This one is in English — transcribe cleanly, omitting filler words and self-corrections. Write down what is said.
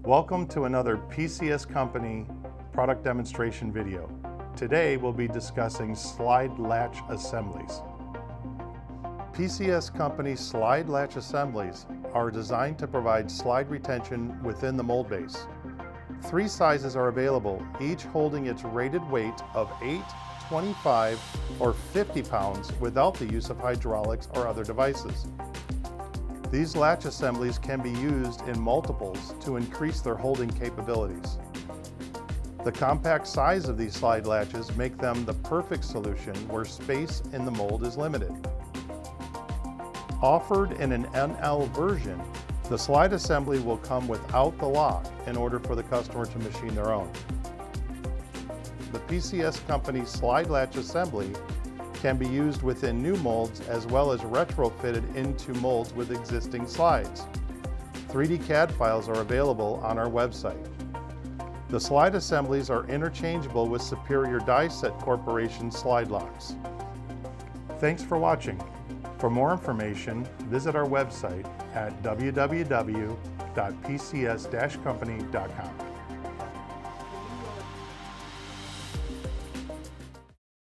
Welcome to another PCS Company product demonstration video. Today we'll be discussing slide latch assemblies. PCS Company slide latch assemblies are designed to provide slide retention within the mold base. 3 sizes are available, each holding its rated weight of 8, 25, or 50 pounds without the use of hydraulics or other devices. These latch assemblies can be used in multiples to increase their holding capabilities. The compact size of these slide latches make them the perfect solution where space in the mold is limited. Offered in an NL version, the slide assembly will come without the lock in order for the customer to machine their own. The PCS Company slide latch assembly can be used within new molds as well as retrofitted into molds with existing slides. 3D CAD files are available on our website. The slide assemblies are interchangeable with Superior Die Set Corporation slide locks. Thanks for watching. For more information, visit our website at www.pcs-company.com.